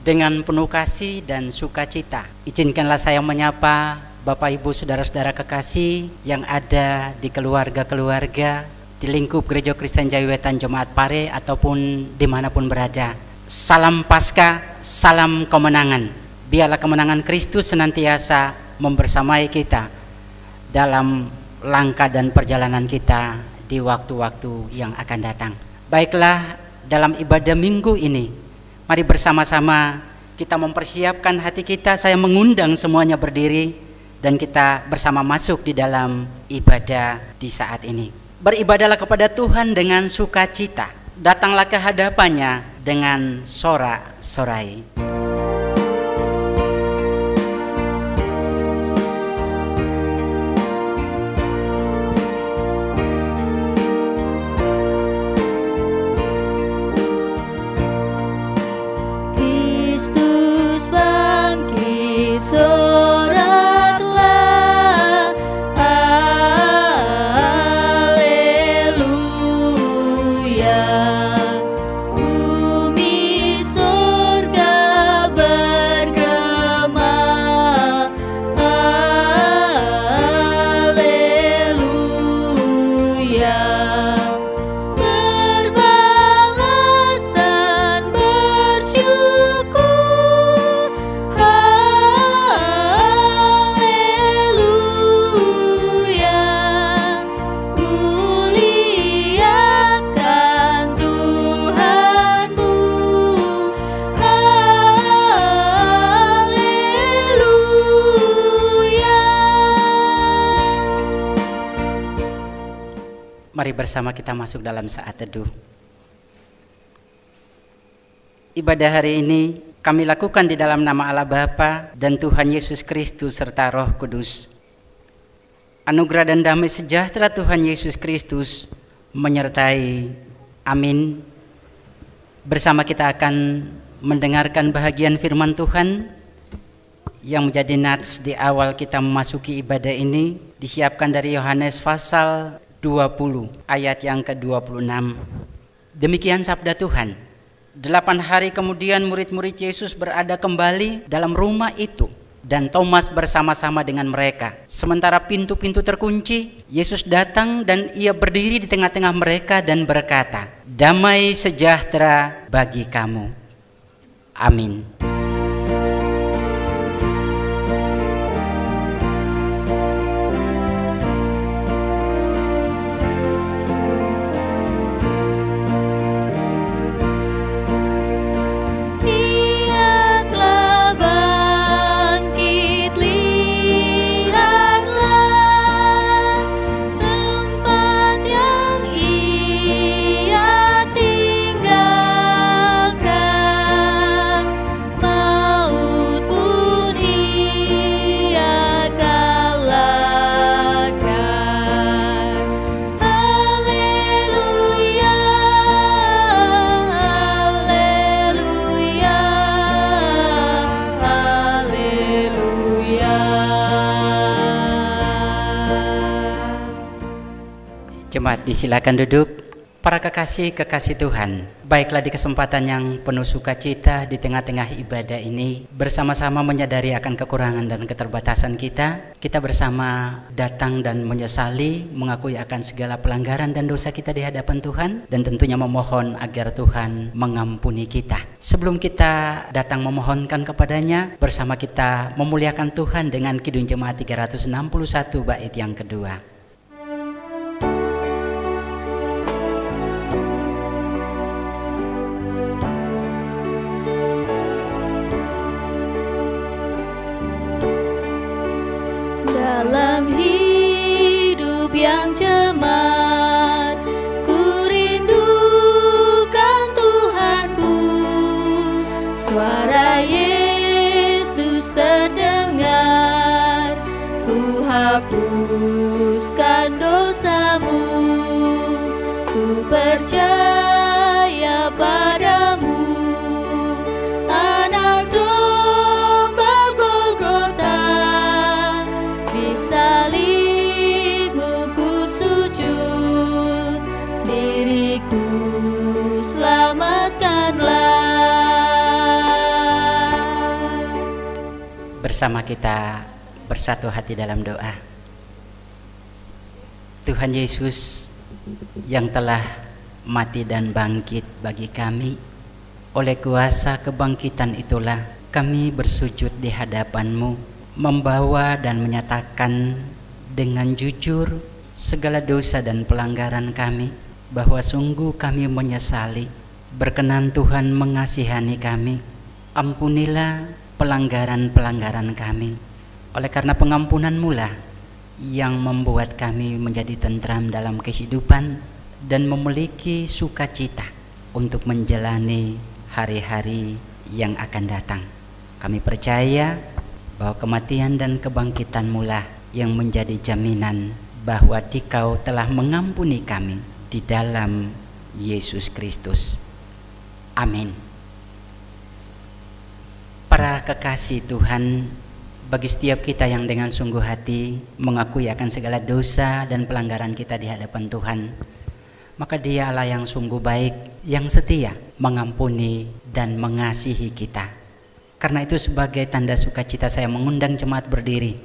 Dengan penuh kasih dan sukacita, izinkanlah saya menyapa Bapak Ibu Saudara-saudara kekasih yang ada di keluarga-keluarga di lingkup Gereja Kristen Jawiwetan Jemaat Pare ataupun dimanapun berada. Salam Paskah, salam kemenangan. Biarlah kemenangan Kristus senantiasa membersamai kita dalam langkah dan perjalanan kita di waktu-waktu yang akan datang. Baiklah, dalam ibadah minggu ini, mari bersama-sama kita mempersiapkan hati kita. Saya mengundang semuanya berdiri dan kita bersama masuk di dalam ibadah di saat ini. Beribadahlah kepada Tuhan dengan sukacita. Datanglah ke hadapannya dengan sorak-sorai. Soraklah, haleluya. Bumi surga bergema, haleluya. Berbalasan bersyukur, haleluya. Muliakan Tuhanmu, haleluya. Mari bersama kita masuk dalam saat teduh. Ibadah hari ini kami lakukan di dalam nama Allah Bapa dan Tuhan Yesus Kristus serta Roh Kudus. Anugerah dan damai sejahtera Tuhan Yesus Kristus menyertai. Amin. Bersama kita akan mendengarkan bahagian firman Tuhan yang menjadi nats di awal kita memasuki ibadah ini, disiapkan dari Yohanes pasal 20 ayat yang ke-26. Demikian sabda Tuhan. 8 hari kemudian murid-murid Yesus berada kembali dalam rumah itu dan Thomas bersama-sama dengan mereka. Sementara pintu-pintu terkunci, Yesus datang dan ia berdiri di tengah-tengah mereka dan berkata, "Damai sejahtera bagi kamu." Amin. Ia telah bangkit, lihatlah tempat yang ia tinggalkan. Maut pun ia kalahkan. Haleluya, haleluya, haleluya. Jemaat disilakan duduk. Para kekasih Tuhan, baiklah di kesempatan yang penuh sukacita di tengah-tengah ibadah ini, bersama-sama menyadari akan kekurangan dan keterbatasan kita bersama datang dan menyesali, mengakui akan segala pelanggaran dan dosa kita di hadapan Tuhan, dan tentunya memohon agar Tuhan mengampuni kita. Sebelum kita datang memohonkan kepadanya, bersama kita memuliakan Tuhan dengan Kidung Jemaat 361 bait yang kedua. Dalam hidup yang cemar, ku rindukan Tuhanku. Suara Yesus terdengar, ku hapuskan dosamu. Ku percaya padamu, anak domba Golgota. Di salibmu ku sujud, diriku selamatkanlah. Bersama kita bersatu hati dalam doa. Tuhan Yesus yang telah mati dan bangkit bagi kami, oleh kuasa kebangkitan itulah kami bersujud di hadapan-Mu, membawa dan menyatakan dengan jujur segala dosa dan pelanggaran kami, bahwa sungguh kami menyesali. Berkenan Tuhan mengasihani kami, ampunilah pelanggaran-pelanggaran kami. Oleh karena pengampunan-Mu lah yang membuat kami menjadi tentram dalam kehidupan dan memiliki sukacita untuk menjalani hari-hari yang akan datang. Kami percaya bahwa kematian dan kebangkitan-Mu lah yang menjadi jaminan bahwa Dikau telah mengampuni kami di dalam Yesus Kristus. Amin. Para kekasih Tuhan, bagi setiap kita yang dengan sungguh hati mengakui akan segala dosa dan pelanggaran kita di hadapan Tuhan, maka Dia Allah yang sungguh baik, yang setia, mengampuni dan mengasihi kita. Karena itu sebagai tanda sukacita saya mengundang jemaat berdiri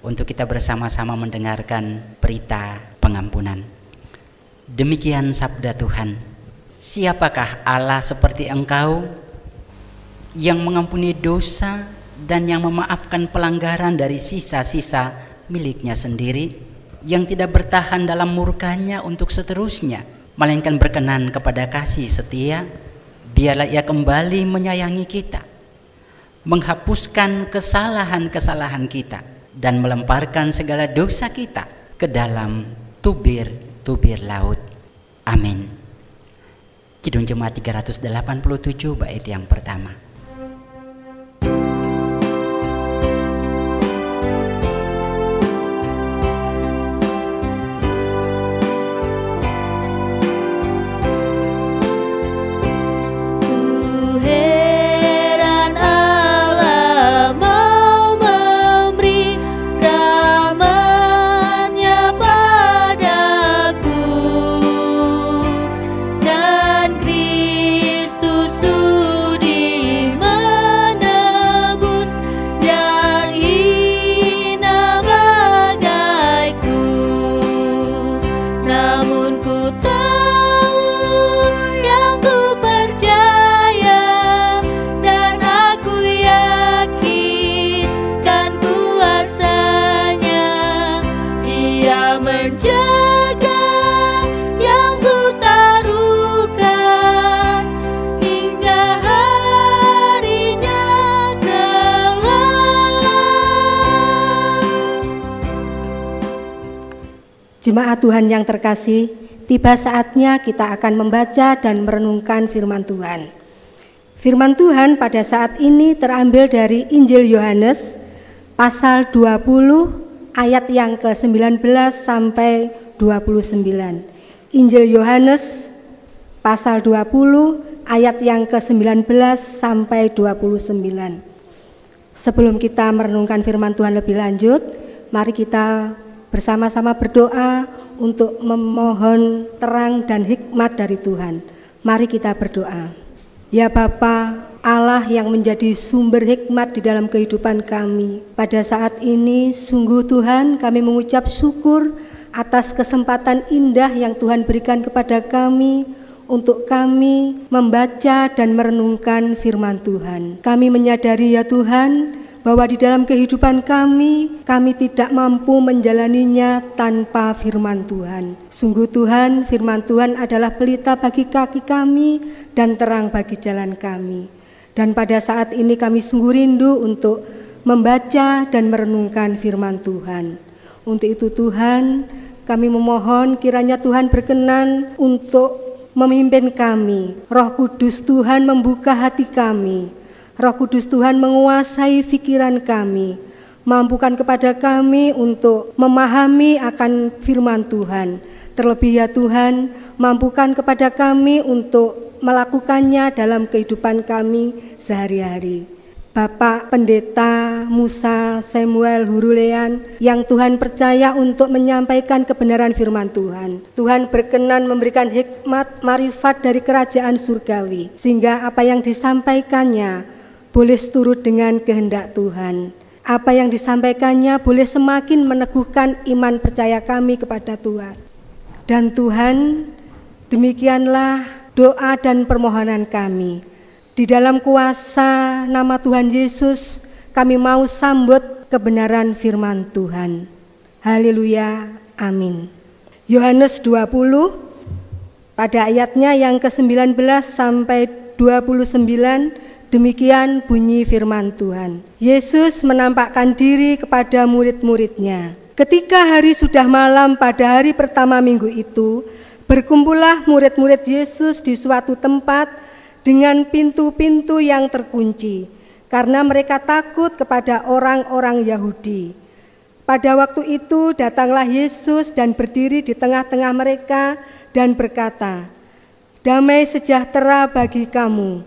untuk kita bersama-sama mendengarkan berita pengampunan. Demikian sabda Tuhan. Siapakah Allah seperti Engkau yang mengampuni dosa dan yang memaafkan pelanggaran dari sisa-sisa miliknya sendiri, yang tidak bertahan dalam murkanya untuk seterusnya, melainkan berkenan kepada kasih setia. Biarlah Ia kembali menyayangi kita, menghapuskan kesalahan-kesalahan kita, dan melemparkan segala dosa kita ke dalam tubir-tubir laut. Amin. Kidung Jemaat 387 bait yang pertama. Jemaat Tuhan yang terkasih, tiba saatnya kita akan membaca dan merenungkan firman Tuhan. Firman Tuhan pada saat ini terambil dari Injil Yohanes pasal 20 ayat yang ke-19 sampai 29. Injil Yohanes pasal 20 ayat yang ke-19 sampai 29. Sebelum kita merenungkan firman Tuhan lebih lanjut, mari kita bersama-sama berdoa untuk memohon terang dan hikmat dari Tuhan. Mari kita berdoa. Ya Bapa, Allah yang menjadi sumber hikmat di dalam kehidupan kami, pada saat ini sungguh Tuhan kami mengucap syukur atas kesempatan indah yang Tuhan berikan kepada kami untuk kami membaca dan merenungkan firman Tuhan. Kami menyadari ya Tuhan, bahwa di dalam kehidupan kami tidak mampu menjalaninya tanpa firman Tuhan. Sungguh Tuhan, firman Tuhan adalah pelita bagi kaki kami dan terang bagi jalan kami. Dan pada saat ini kami sungguh rindu untuk membaca dan merenungkan firman Tuhan. Untuk itu Tuhan, kami memohon kiranya Tuhan berkenan untuk memimpin kami. Roh Kudus Tuhan membuka hati kami. Roh Kudus Tuhan menguasai pikiran kami, mampukan kepada kami untuk memahami akan firman Tuhan. Terlebih ya Tuhan, mampukan kepada kami untuk melakukannya dalam kehidupan kami sehari-hari. Bapak Pendeta Musa Samuel Hurulean yang Tuhan percaya untuk menyampaikan kebenaran firman Tuhan. Tuhan berkenan memberikan hikmat marifat dari kerajaan surgawi, sehingga apa yang disampaikannya boleh seturut dengan kehendak Tuhan. Apa yang disampaikannya boleh semakin meneguhkan iman percaya kami kepada Tuhan. Dan Tuhan, demikianlah doa dan permohonan kami. Di dalam kuasa nama Tuhan Yesus, kami mau sambut kebenaran firman Tuhan. Haleluya, amin. Yohanes 20 pada ayatnya yang ke-19 sampai 29, demikian bunyi firman Tuhan. Yesus menampakkan diri kepada murid-muridnya. Ketika hari sudah malam pada hari pertama minggu itu, berkumpullah murid-murid Yesus di suatu tempat dengan pintu-pintu yang terkunci, karena mereka takut kepada orang-orang Yahudi. Pada waktu itu datanglah Yesus dan berdiri di tengah-tengah mereka dan berkata, "Damai sejahtera bagi kamu."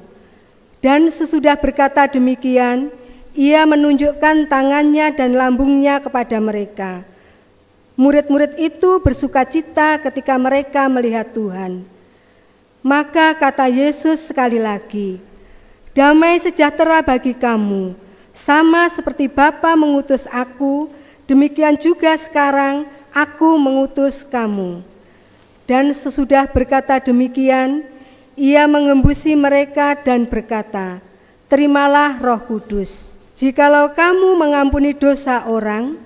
Dan sesudah berkata demikian, ia menunjukkan tangannya dan lambungnya kepada mereka. Murid-murid itu bersukacita ketika mereka melihat Tuhan. Maka kata Yesus sekali lagi, "Damai sejahtera bagi kamu, sama seperti Bapa mengutus aku, demikian juga sekarang aku mengutus kamu." Dan sesudah berkata demikian, ia mengembusi mereka dan berkata, "Terimalah Roh Kudus. Jikalau kamu mengampuni dosa orang,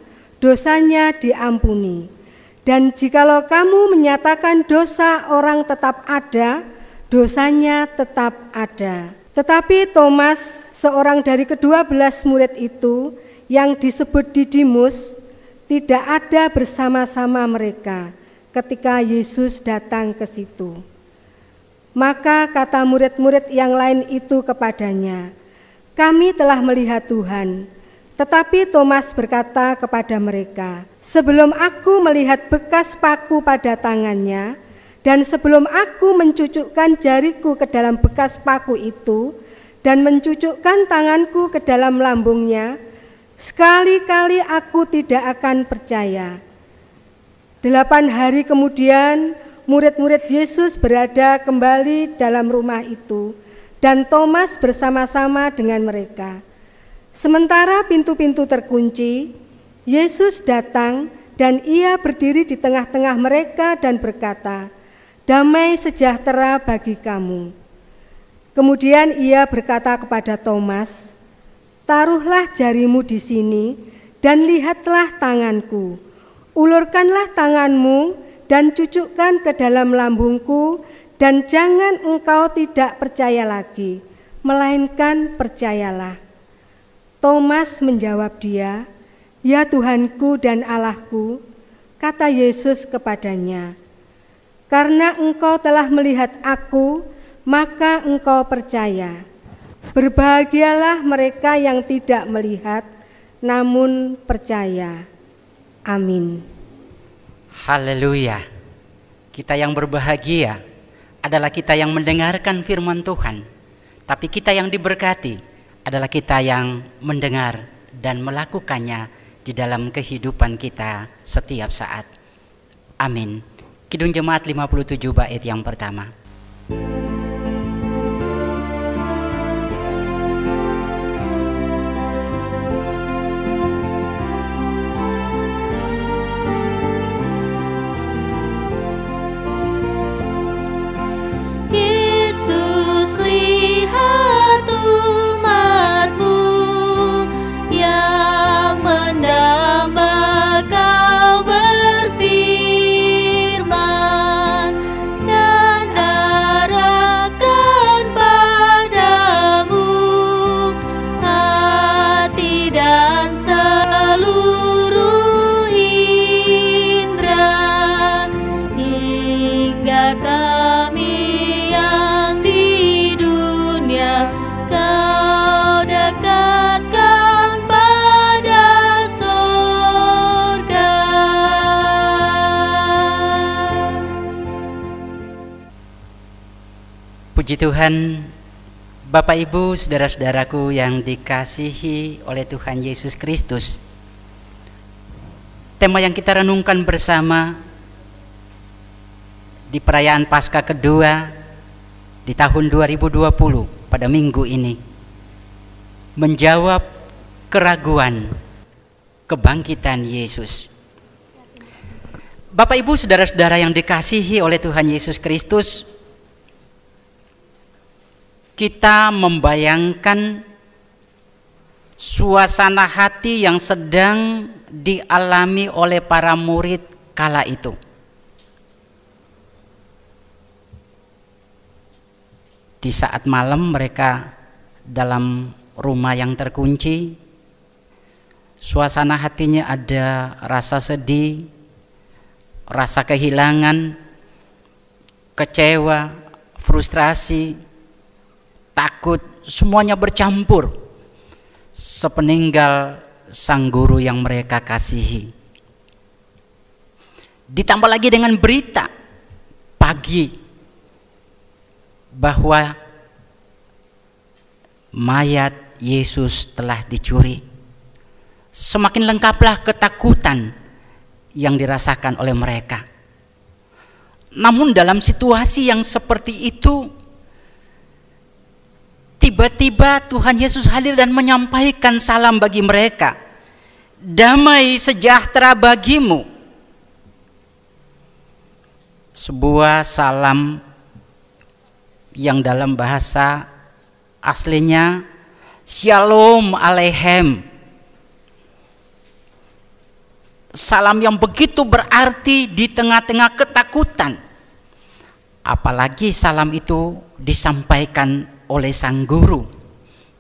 dosanya diampuni. Dan jikalau kamu menyatakan dosa orang tetap ada, dosanya tetap ada." Tetapi Thomas, seorang dari ke-12 murid itu, yang disebut Didimus, tidak ada bersama-sama mereka ketika Yesus datang ke situ. Maka kata murid-murid yang lain itu kepadanya, "Kami telah melihat Tuhan." Tetapi Thomas berkata kepada mereka, "Sebelum aku melihat bekas paku pada tangannya, dan sebelum aku mencucukkan jariku ke dalam bekas paku itu, dan mencucukkan tanganku ke dalam lambungnya, sekali-kali aku tidak akan percaya." 8 hari kemudian, murid-murid Yesus berada kembali dalam rumah itu, dan Thomas bersama-sama dengan mereka. Sementara pintu-pintu terkunci, Yesus datang dan ia berdiri di tengah-tengah mereka dan berkata, "Damai sejahtera bagi kamu." Kemudian ia berkata kepada Thomas, "Taruhlah jarimu di sini dan lihatlah tanganku. Ulurkanlah tanganmu dan cucukkan ke dalam lambungku, dan jangan engkau tidak percaya lagi, melainkan percayalah." Thomas menjawab dia, "Ya Tuhanku dan Allahku." Kata Yesus kepadanya, "Karena engkau telah melihat aku, maka engkau percaya. Berbahagialah mereka yang tidak melihat, namun percaya." Amin. Haleluya. Kita yang berbahagia adalah kita yang mendengarkan firman Tuhan. Tapi kita yang diberkati adalah kita yang mendengar dan melakukannya di dalam kehidupan kita setiap saat. Amin. Kidung Jemaat 57 bait yang pertama. Yesus, lihat umat-Mu yang mendamba Kau berfirman, dan arahkan padamu hati dan seluruh indera, hingga kami yang di dunia Kau dekatkan pada surga. Puji Tuhan, Bapak Ibu, saudara-saudaraku yang dikasihi oleh Tuhan Yesus Kristus. Tema yang kita renungkan bersama di perayaan Paskah kedua di tahun 2020 pada minggu ini, menjawab keraguan kebangkitan Yesus. Bapak Ibu saudara-saudara yang dikasihi oleh Tuhan Yesus Kristus, kita membayangkan suasana hati yang sedang dialami oleh para murid kala itu. Di saat malam mereka dalam rumah yang terkunci, suasana hatinya ada rasa sedih, rasa kehilangan, kecewa, frustrasi, takut, semuanya bercampur sepeninggal sang guru yang mereka kasihi. Ditambah lagi dengan berita pagi bahwa mayat Yesus telah dicuri. Semakin lengkaplah ketakutan yang dirasakan oleh mereka. Namun dalam situasi yang seperti itu, tiba-tiba Tuhan Yesus hadir dan menyampaikan salam bagi mereka. Damai sejahtera bagimu. Sebuah salam yang dalam bahasa aslinya Shalom Aleichem. Salam yang begitu berarti di tengah-tengah ketakutan. Apalagi salam itu disampaikan oleh sang guru.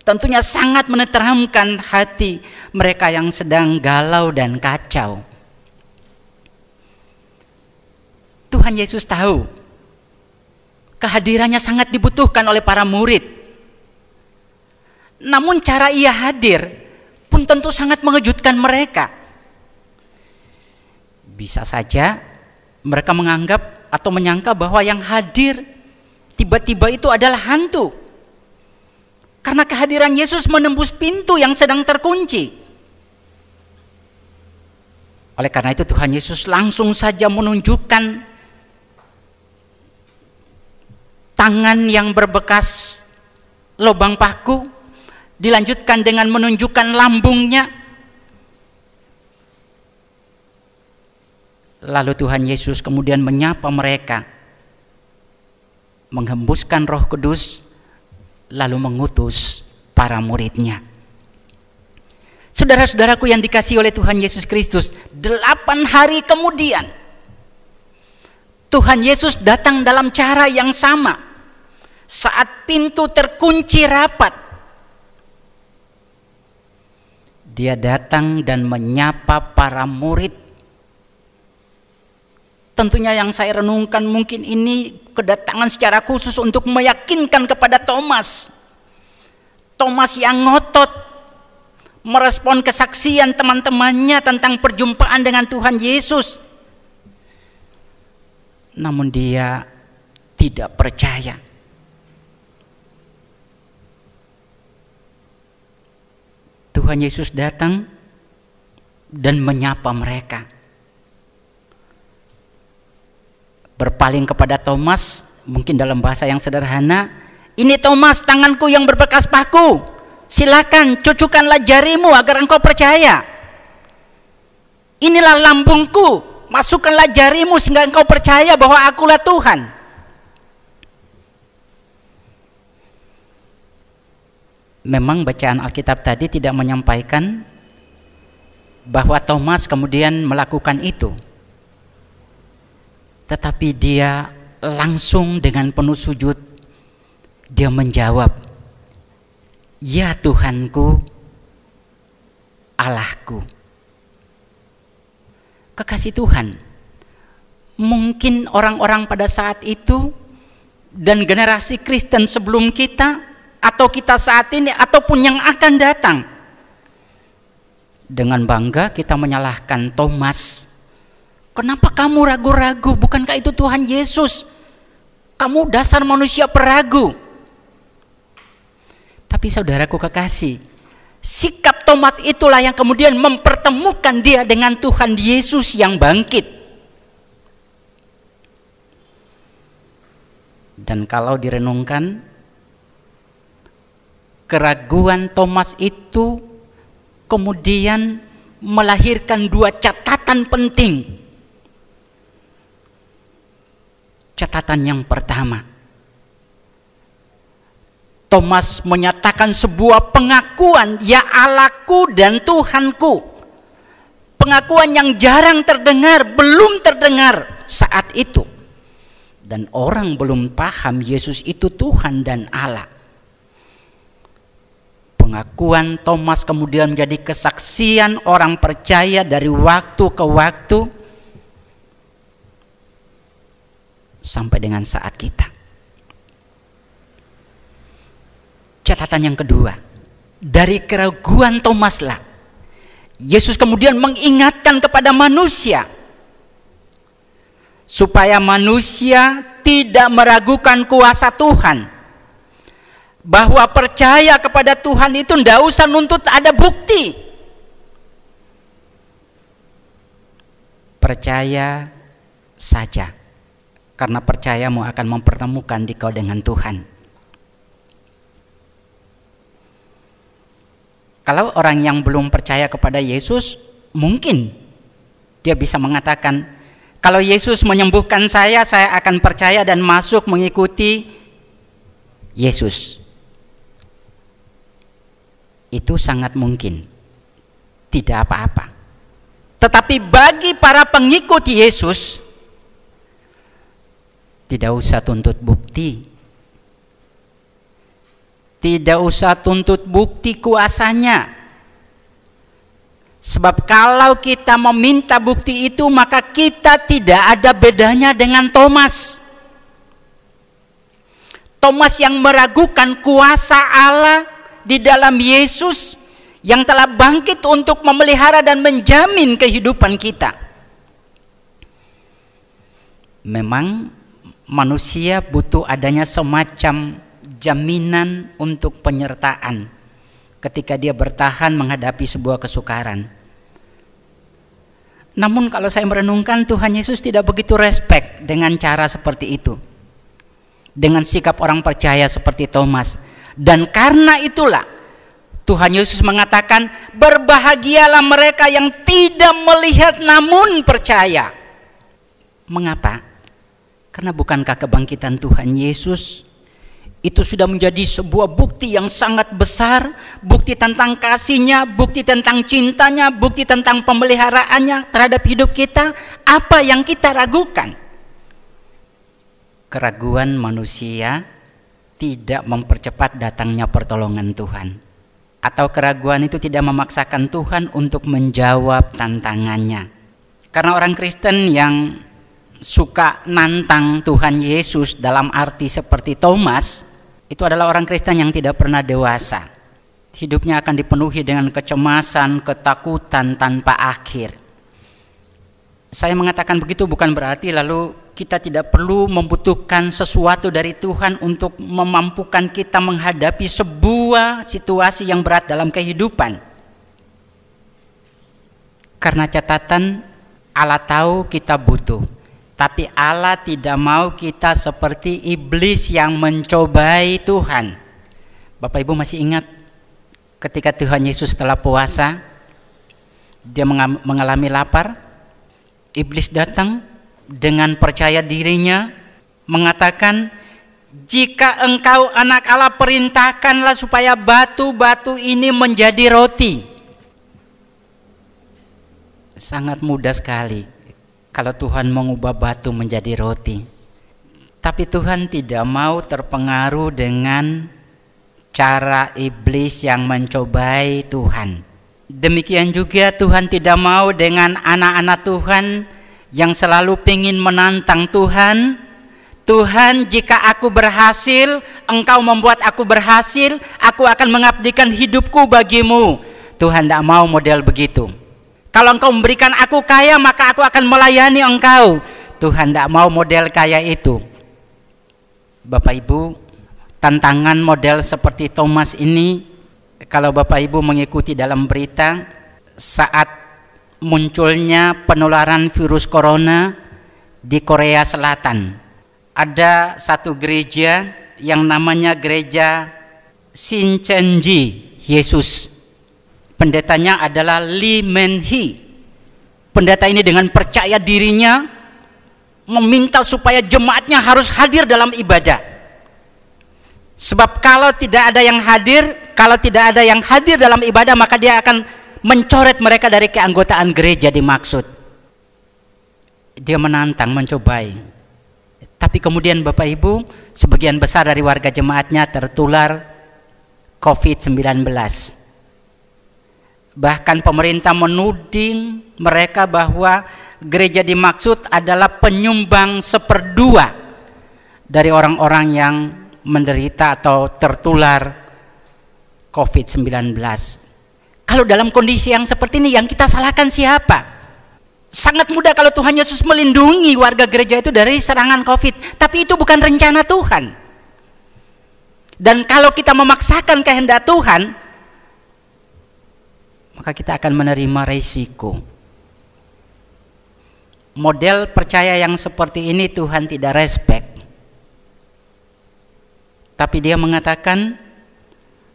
Tentunya sangat menenteramkan hati mereka yang sedang galau dan kacau. Tuhan Yesus tahu kehadirannya sangat dibutuhkan oleh para murid. Namun cara ia hadir pun tentu sangat mengejutkan mereka. Bisa saja mereka menganggap atau menyangka bahwa yang hadir tiba-tiba itu adalah hantu. Karena kehadiran Yesus menembus pintu yang sedang terkunci. Oleh karena itu Tuhan Yesus langsung saja menunjukkan tangan yang berbekas lubang paku, dilanjutkan dengan menunjukkan lambungnya. Lalu Tuhan Yesus kemudian menyapa mereka, menghembuskan Roh Kudus, lalu mengutus para muridnya. Saudara-saudaraku yang dikasihi oleh Tuhan Yesus Kristus, 8 hari kemudian Tuhan Yesus datang dalam cara yang sama. Saat pintu terkunci rapat, Dia datang dan menyapa para murid. Tentunya yang saya renungkan mungkin ini kedatangan secara khusus untuk meyakinkan kepada Thomas. Thomas yang ngotot merespon kesaksian teman-temannya tentang perjumpaan dengan Tuhan Yesus. Namun dia tidak percaya. Tuhan Yesus datang dan menyapa mereka. Berpaling kepada Thomas, mungkin dalam bahasa yang sederhana, ini Thomas, tanganku yang berbekas paku, silakan cucukkanlah jarimu agar engkau percaya. Inilah lambungku, masukkanlah jarimu sehingga engkau percaya bahwa akulah Tuhan. Memang bacaan Alkitab tadi tidak menyampaikan bahwa Thomas kemudian melakukan itu. Tetapi dia langsung dengan penuh sujud, dia menjawab, ya Tuhanku, Allahku. Kekasih Tuhan, mungkin orang-orang pada saat itu dan generasi Kristen sebelum kita, atau kita saat ini, ataupun yang akan datang, dengan bangga kita menyalahkan Thomas. Kenapa kamu ragu-ragu? Bukankah itu Tuhan Yesus? Kamu dasar manusia peragu. Tapi saudaraku kekasih, sikap Thomas itulah yang kemudian mempertemukan dia dengan Tuhan Yesus yang bangkit. Dan kalau direnungkan, keraguan Thomas itu kemudian melahirkan dua catatan penting. Catatan yang pertama, Thomas menyatakan sebuah pengakuan, ya Allahku dan Tuhanku. Pengakuan yang jarang terdengar, belum terdengar saat itu. Dan orang belum paham Yesus itu Tuhan dan Allah. Pengakuan Thomas kemudian menjadi kesaksian orang percaya dari waktu ke waktu sampai dengan saat kita. Catatan yang kedua, dari keraguan Thomaslah Yesus kemudian mengingatkan kepada manusia supaya manusia tidak meragukan kuasa Tuhan, bahwa percaya kepada Tuhan itu tidak usah nuntut ada bukti. Percaya saja, karena percayamu akan mempertemukan dikau dengan Tuhan. Kalau orang yang belum percaya kepada Yesus, mungkin dia bisa mengatakan, kalau Yesus menyembuhkan saya akan percaya dan masuk mengikuti Yesus. Itu sangat mungkin, tidak apa-apa. Tetapi bagi para pengikut Yesus, tidak usah tuntut bukti. Tidak usah tuntut bukti kuasanya. Sebab kalau kita meminta bukti itu, maka kita tidak ada bedanya dengan Thomas. Thomas yang meragukan kuasa Allah di dalam Yesus yang telah bangkit untuk memelihara dan menjamin kehidupan kita. Memang manusia butuh adanya semacam jaminan untuk penyertaan ketika dia bertahan menghadapi sebuah kesukaran. Namun kalau saya merenungkan, Tuhan Yesus tidak begitu respect dengan cara seperti itu, dengan sikap orang percaya seperti Thomas. Dan karena itulah Tuhan Yesus mengatakan, berbahagialah mereka yang tidak melihat namun percaya. Mengapa? Karena bukankah kebangkitan Tuhan Yesus itu sudah menjadi sebuah bukti yang sangat besar, bukti tentang kasih-Nya, bukti tentang cintanya, bukti tentang pemeliharaannya terhadap hidup kita. Apa yang kita ragukan? Keraguan manusia tidak mempercepat datangnya pertolongan Tuhan, atau keraguan itu tidak memaksakan Tuhan untuk menjawab tantangannya. Karena orang Kristen yang suka nantang Tuhan Yesus dalam arti seperti Thomas, itu adalah orang Kristen yang tidak pernah dewasa. Hidupnya akan dipenuhi dengan kecemasan, ketakutan tanpa akhir. Saya mengatakan begitu bukan berarti lalu kita tidak perlu membutuhkan sesuatu dari Tuhan untuk memampukan kita menghadapi sebuah situasi yang berat dalam kehidupan. Karena catatan, Allah tahu kita butuh. Tapi Allah tidak mau kita seperti iblis yang mencobai Tuhan. Bapak Ibu masih ingat ketika Tuhan Yesus setelah puasa, dia mengalami lapar. Iblis datang dengan percaya dirinya, mengatakan, jika engkau anak Allah, perintahkanlah supaya batu-batu ini menjadi roti. Sangat mudah sekali kalau Tuhan mengubah batu menjadi roti. Tapi Tuhan tidak mau terpengaruh dengan cara iblis yang mencobai Tuhan. Demikian juga Tuhan tidak mau dengan anak-anak Tuhan yang selalu ingin menantang Tuhan. Tuhan, jika aku berhasil, engkau membuat aku berhasil, aku akan mengabdikan hidupku bagimu. Tuhan tidak mau model begitu. Kalau engkau memberikan aku kaya, maka aku akan melayani engkau. Tuhan tidak mau model kaya itu. Bapak Ibu, tantangan model seperti Thomas ini, kalau Bapak Ibu mengikuti dalam berita, saat munculnya penularan virus corona di Korea Selatan, ada satu gereja yang namanya gereja Shincheonji Yesus. Pendetanya adalah Lee Men-hee. Pendeta ini dengan percaya dirinya meminta supaya jemaatnya harus hadir dalam ibadah. Sebab kalau tidak ada yang hadir dalam ibadah, maka dia akan mencoret mereka dari keanggotaan gereja dimaksud. Dia menantang, mencobai. Tapi kemudian Bapak Ibu, sebagian besar dari warga jemaatnya tertular COVID-19. Bahkan pemerintah menuding mereka bahwa gereja dimaksud adalah penyumbang 1/2 dari orang-orang yang menderita atau tertular COVID-19. Kalau dalam kondisi yang seperti ini, yang kita salahkan siapa? Sangat mudah kalau Tuhan Yesus melindungi warga gereja itu dari serangan COVID, tapi itu bukan rencana Tuhan. Dan kalau kita memaksakan kehendak Tuhan, maka kita akan menerima resiko. Model percaya yang seperti ini Tuhan tidak respect. Tapi dia mengatakan,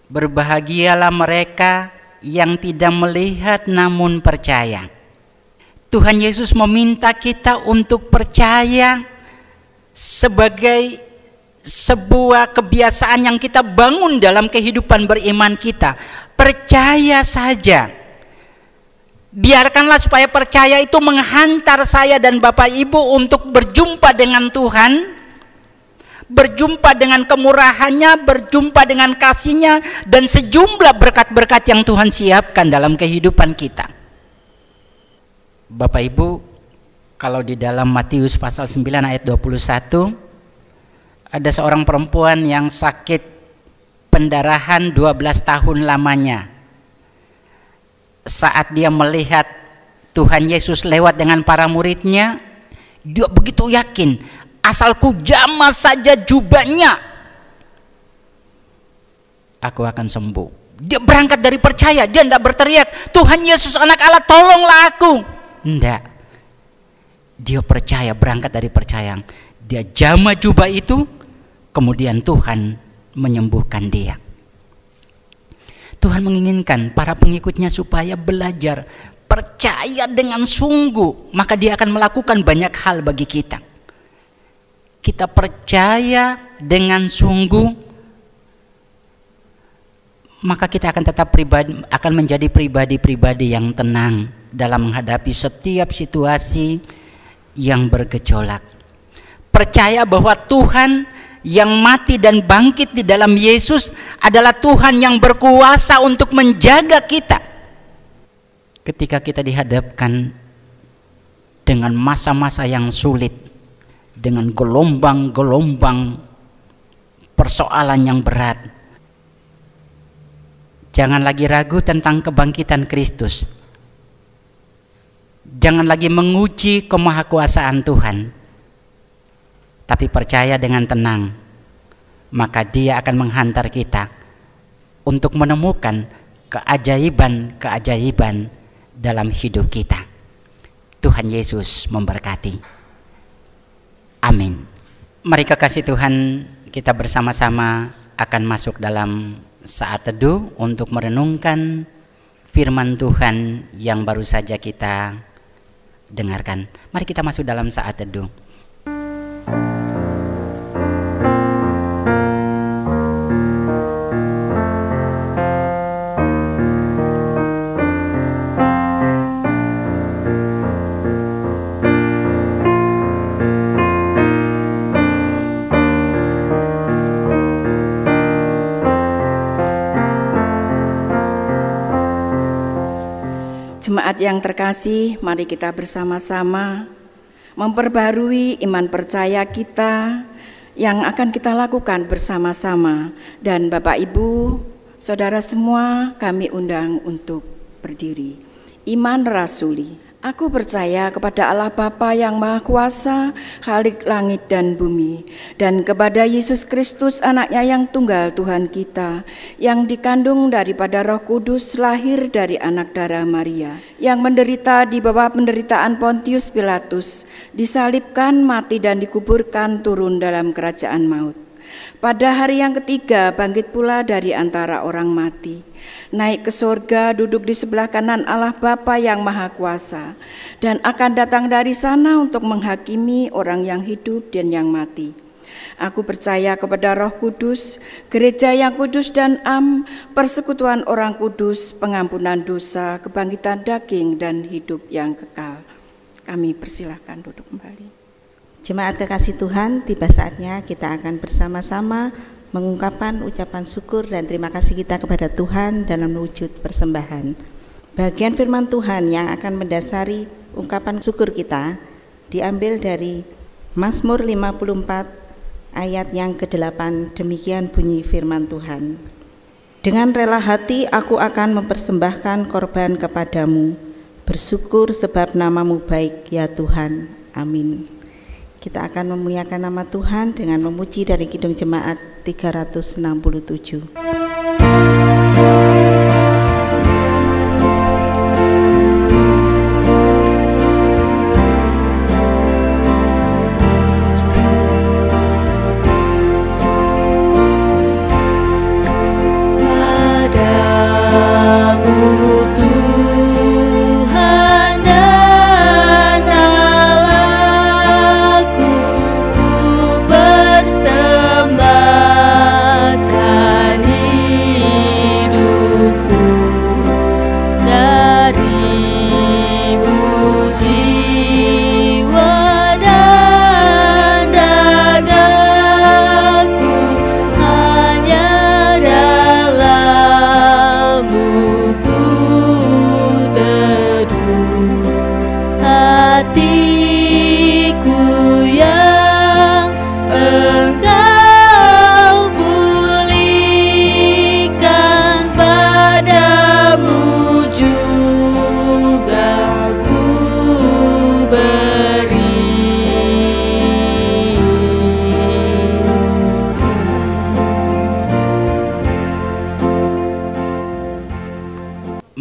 berbahagialah mereka yang tidak melihat namun percaya. Tuhan Yesus meminta kita untuk percaya sebagai sebuah kebiasaan yang kita bangun dalam kehidupan beriman kita. Percaya saja. Biarkanlah supaya percaya itu menghantar saya dan Bapak Ibu untuk berjumpa dengan Tuhan, berjumpa dengan kemurahannya, berjumpa dengan kasih-Nya, dan sejumlah berkat-berkat yang Tuhan siapkan dalam kehidupan kita. Bapak Ibu, kalau di dalam Matius pasal 9 ayat 21, ada seorang perempuan yang sakit pendarahan 12 tahun lamanya. Saat dia melihat Tuhan Yesus lewat dengan para muridnya, dia begitu yakin, asalku jamah saja jubahnya, aku akan sembuh. Dia berangkat dari percaya, dia tidak berteriak, Tuhan Yesus anak Allah tolonglah aku. Tidak. Dia percaya, berangkat dari percaya. Dia jamah jubah itu, kemudian Tuhan menyembuhkan dia. Tuhan menginginkan para pengikutnya supaya belajar percaya dengan sungguh, maka dia akan melakukan banyak hal bagi kita. Kita percaya dengan sungguh, maka kita akan tetap akan menjadi pribadi-pribadi yang tenang dalam menghadapi setiap situasi yang bergejolak. Percaya bahwa Tuhan yang mati dan bangkit di dalam Yesus adalah Tuhan yang berkuasa untuk menjaga kita. Ketika kita dihadapkan dengan masa-masa yang sulit, dengan gelombang-gelombang persoalan yang berat, jangan lagi ragu tentang kebangkitan Kristus. Jangan lagi menguji kemahakuasaan Tuhan, tapi percaya dengan tenang, maka Dia akan menghantar kita untuk menemukan keajaiban-keajaiban dalam hidup kita. Tuhan Yesus memberkati. Amin. Mari kekasih Tuhan, kita bersama-sama akan masuk dalam saat teduh untuk merenungkan firman Tuhan yang baru saja kita dengarkan. Mari kita masuk dalam saat teduh. Jemaat yang terkasih, mari kita bersama-sama memperbarui iman percaya kita yang akan kita lakukan bersama-sama. Dan Bapak Ibu, Saudara semua, kami undang untuk berdiri. Iman rasuli. Aku percaya kepada Allah Bapa yang Maha Kuasa, Khalik langit dan bumi, dan kepada Yesus Kristus anaknya yang tunggal Tuhan kita, yang dikandung daripada Roh Kudus, lahir dari anak darah Maria, yang menderita di bawah penderitaan Pontius Pilatus, disalibkan, mati dan dikuburkan, turun dalam kerajaan maut. Pada hari yang ketiga bangkit pula dari antara orang mati, naik ke sorga, duduk di sebelah kanan Allah Bapa yang Maha Kuasa, dan akan datang dari sana untuk menghakimi orang yang hidup dan yang mati. Aku percaya kepada Roh Kudus, gereja yang kudus dan persekutuan orang kudus, pengampunan dosa, kebangkitan daging, dan hidup yang kekal. Kami persilahkan duduk kembali. Jemaat kekasih Tuhan, tiba saatnya kita akan bersama-sama mengungkapkan ucapan syukur dan terima kasih kita kepada Tuhan dalam wujud persembahan. Bagian firman Tuhan yang akan mendasari ungkapan syukur kita diambil dari Mazmur 54 ayat yang ke-8. Demikian bunyi firman Tuhan. Dengan rela hati aku akan mempersembahkan korban kepadamu, bersyukur sebab namamu baik ya Tuhan. Amin. Kita akan memuliakan nama Tuhan dengan memuji dari Kidung Jemaat 367.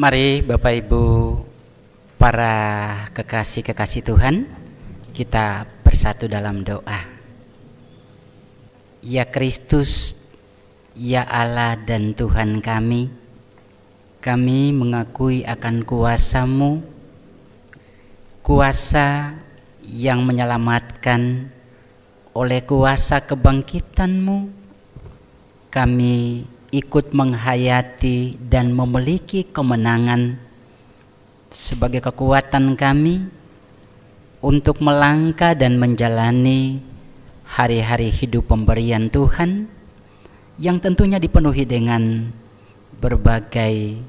Mari Bapak Ibu para kekasih-kekasih Tuhan, kita bersatu dalam doa. Ya Kristus, ya Allah dan Tuhan kami mengakui akan kuasa-Mu, kuasa yang menyelamatkan. Oleh kuasa kebangkitan-Mu, kami ikut menghayati dan memiliki kemenangan sebagai kekuatan kami untuk melangkah dan menjalani hari-hari hidup pemberian Tuhan yang tentunya dipenuhi dengan berbagai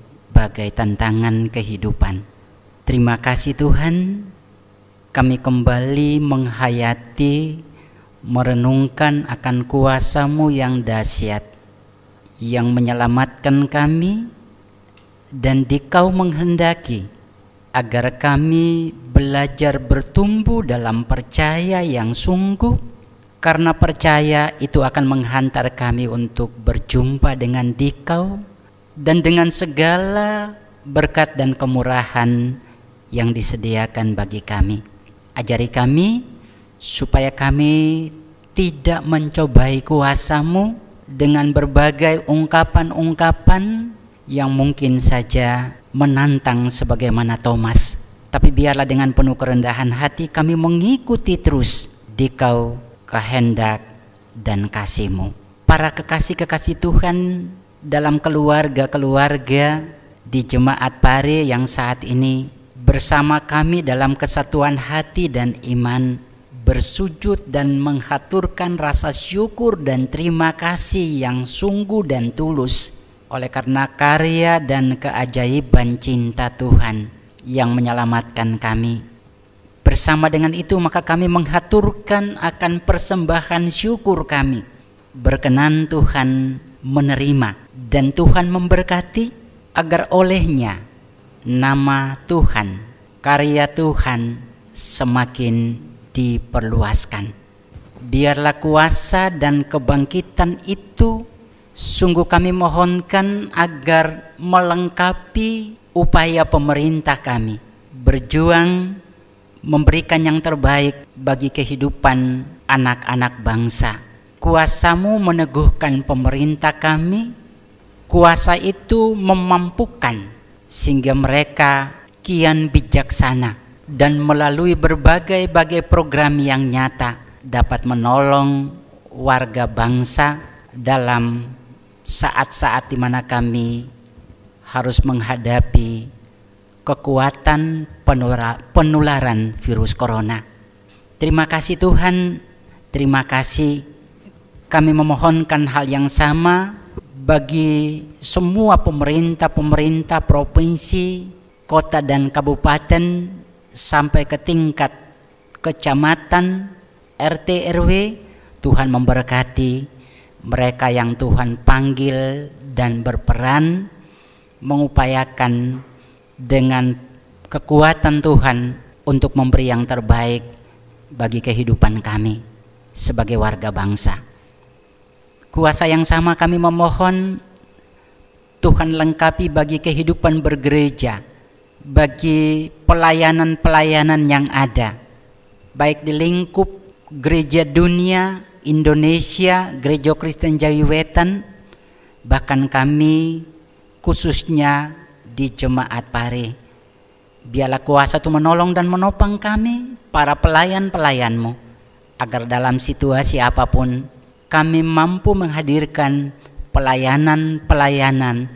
tantangan kehidupan. Terima kasih Tuhan, kami kembali menghayati, merenungkan akan kuasa-Mu yang dahsyat, yang menyelamatkan kami, dan Dikau menghendaki agar kami belajar bertumbuh dalam percaya yang sungguh, karena percaya itu akan menghantar kami untuk berjumpa dengan Dikau dan dengan segala berkat dan kemurahan yang disediakan bagi kami. Ajari kami supaya kami tidak mencobai kuasa-Mu dengan berbagai ungkapan-ungkapan yang mungkin saja menantang sebagaimana Thomas. Tapi biarlah dengan penuh kerendahan hati kami mengikuti terus Dikau, kehendak dan kasih-Mu. Para kekasih-kekasih Tuhan dalam keluarga-keluarga di Jemaat Pare yang saat ini bersama kami dalam kesatuan hati dan iman, bersujud dan menghaturkan rasa syukur dan terima kasih yang sungguh dan tulus oleh karena karya dan keajaiban cinta Tuhan yang menyelamatkan kami. Bersama dengan itu maka kami menghaturkan akan persembahan syukur kami. Berkenan Tuhan menerima dan Tuhan memberkati agar olehnya nama Tuhan, karya Tuhan semakin diperluaskan. Biarlah kuasa dan kebangkitan itu sungguh kami mohonkan agar melengkapi upaya pemerintah kami berjuang memberikan yang terbaik bagi kehidupan anak-anak bangsa. Kuasa-Mu meneguhkan pemerintah kami. Kuasa itu memampukan sehingga mereka kian bijaksana dan melalui berbagai program yang nyata dapat menolong warga bangsa dalam saat-saat di mana kami harus menghadapi kekuatan penularan virus corona. Terima kasih Tuhan, terima kasih. Kami memohonkan hal yang sama bagi semua pemerintah provinsi, kota dan kabupaten sampai ke tingkat kecamatan, RT RW. Tuhan memberkati mereka yang Tuhan panggil dan berperan mengupayakan dengan kekuatan Tuhan untuk memberi yang terbaik bagi kehidupan kami sebagai warga bangsa. Kuasa yang sama kami memohon Tuhan lengkapi bagi kehidupan bergereja, bagi pelayanan-pelayanan yang ada, baik di lingkup gereja dunia, Indonesia, Gereja Kristen Jawi Wetan, bahkan kami khususnya di Jemaat Pare. Biarlah kuasa itu menolong dan menopang kami, para pelayan-pelayan-Mu, agar dalam situasi apapun kami mampu menghadirkan pelayanan-pelayanan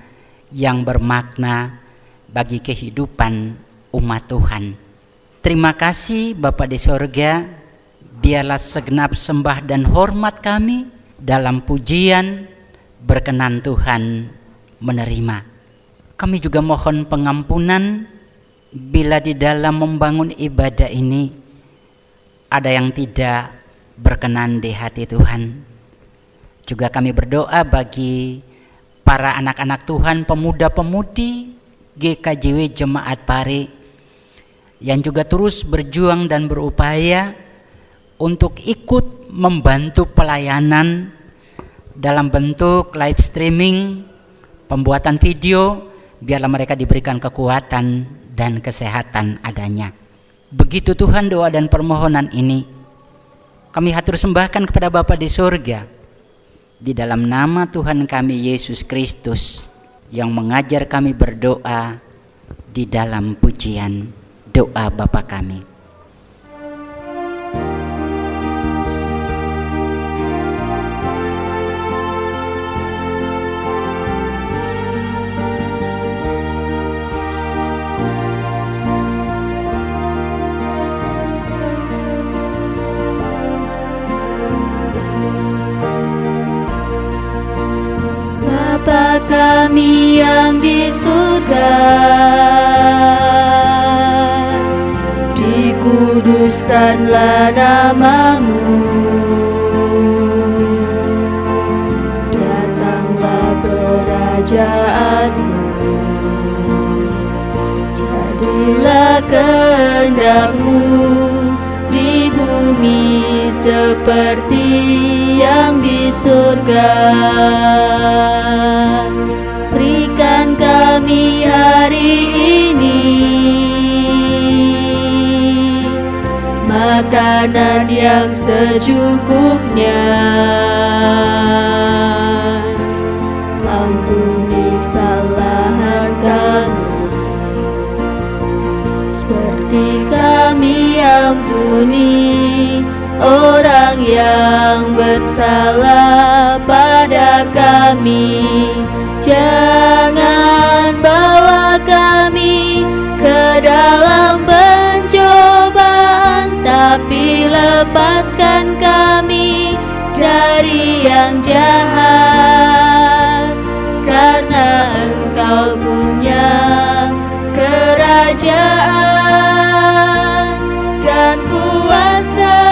yang bermakna bagi kehidupan umat Tuhan. Terima kasih Bapa di sorga, biarlah segenap sembah dan hormat kami dalam pujian berkenan Tuhan menerima. Kami juga mohon pengampunan bila di dalam membangun ibadah ini ada yang tidak berkenan di hati Tuhan. Juga kami berdoa bagi para anak-anak Tuhan, pemuda-pemudi GKJW Jemaat Pare yang juga terus berjuang dan berupaya untuk ikut membantu pelayanan dalam bentuk live streaming, pembuatan video. Biarlah mereka diberikan kekuatan dan kesehatan adanya. Begitu Tuhan doa dan permohonan ini kami hatur sembahkan kepada Bapa di surga, di dalam nama Tuhan kami Yesus Kristus yang mengajar kami berdoa di dalam pujian doa Bapa kami. Bapa kami yang di surga, dikuduskanlah nama-Mu, datanglah kerajaan-Mu, jadilah kehendak-Mu di bumi seperti yang di surga. Berikan kami hari ini makanan yang secukupnya. Ampuni kesalahan kami seperti kami ampuni orang yang bersalah pada kami. Jangan bawa kami ke dalam pencobaan, tapi lepaskan kami dari yang jahat. Karena Engkau punya kerajaan dan kuasa,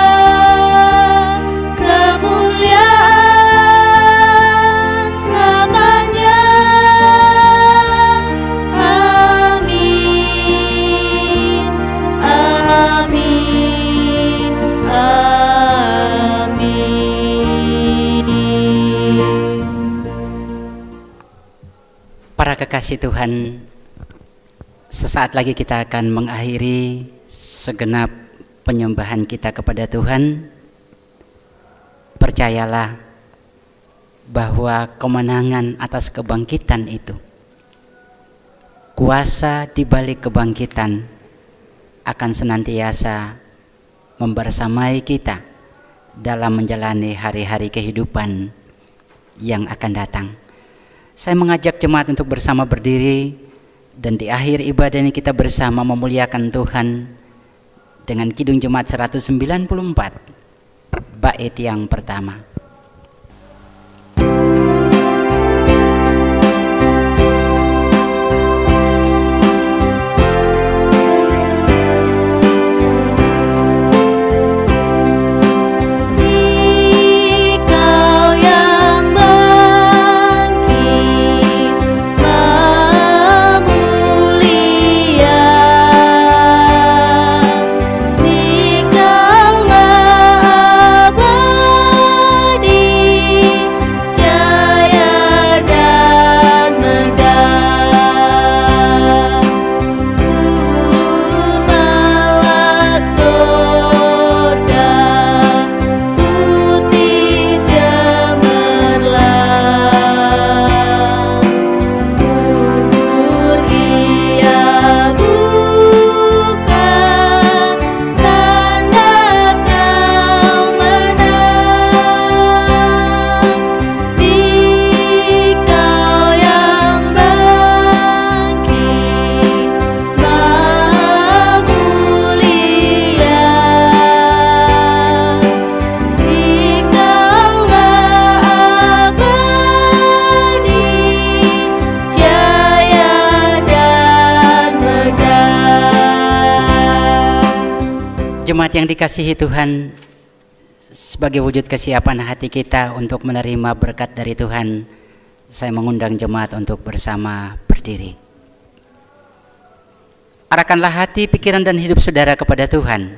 kemuliaan selamanya. Amin, amin, amin. Para kekasih Tuhan, sesaat lagi kita akan mengakhiri segenap penyembahan kita kepada Tuhan. percayalah bahwa kemenangan atas kebangkitan itu, kuasa di balik kebangkitan akan senantiasa membersamai kita dalam menjalani hari-hari kehidupan yang akan datang. Saya mengajak jemaat untuk bersama berdiri, dan di akhir ibadah ini kita bersama memuliakan Tuhan dengan Kidung Jemaat 194 bait yang pertama. Jemaat yang dikasihi Tuhan, sebagai wujud kesiapan hati kita untuk menerima berkat dari Tuhan, saya mengundang jemaat untuk bersama berdiri. Arahkanlah hati, pikiran dan hidup saudara kepada Tuhan,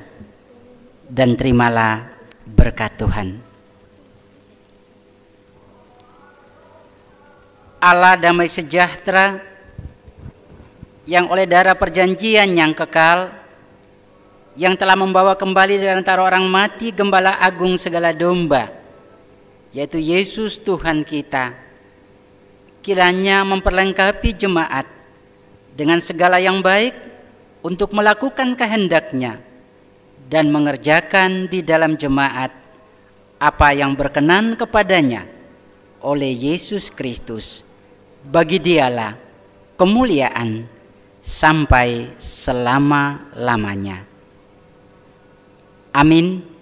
dan terimalah berkat Tuhan. Allah damai sejahtera yang oleh darah perjanjian yang kekal, yang telah membawa kembali dari antara orang mati Gembala Agung segala domba, yaitu Yesus Tuhan kita, kiranya memperlengkapi jemaat dengan segala yang baik untuk melakukan kehendak-Nya dan mengerjakan di dalam jemaat apa yang berkenan kepadanya oleh Yesus Kristus. Bagi Dialah kemuliaan sampai selama-lamanya. Amin.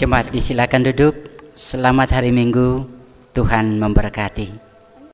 Jemaat disilakan duduk. Selamat hari Minggu, Tuhan memberkati.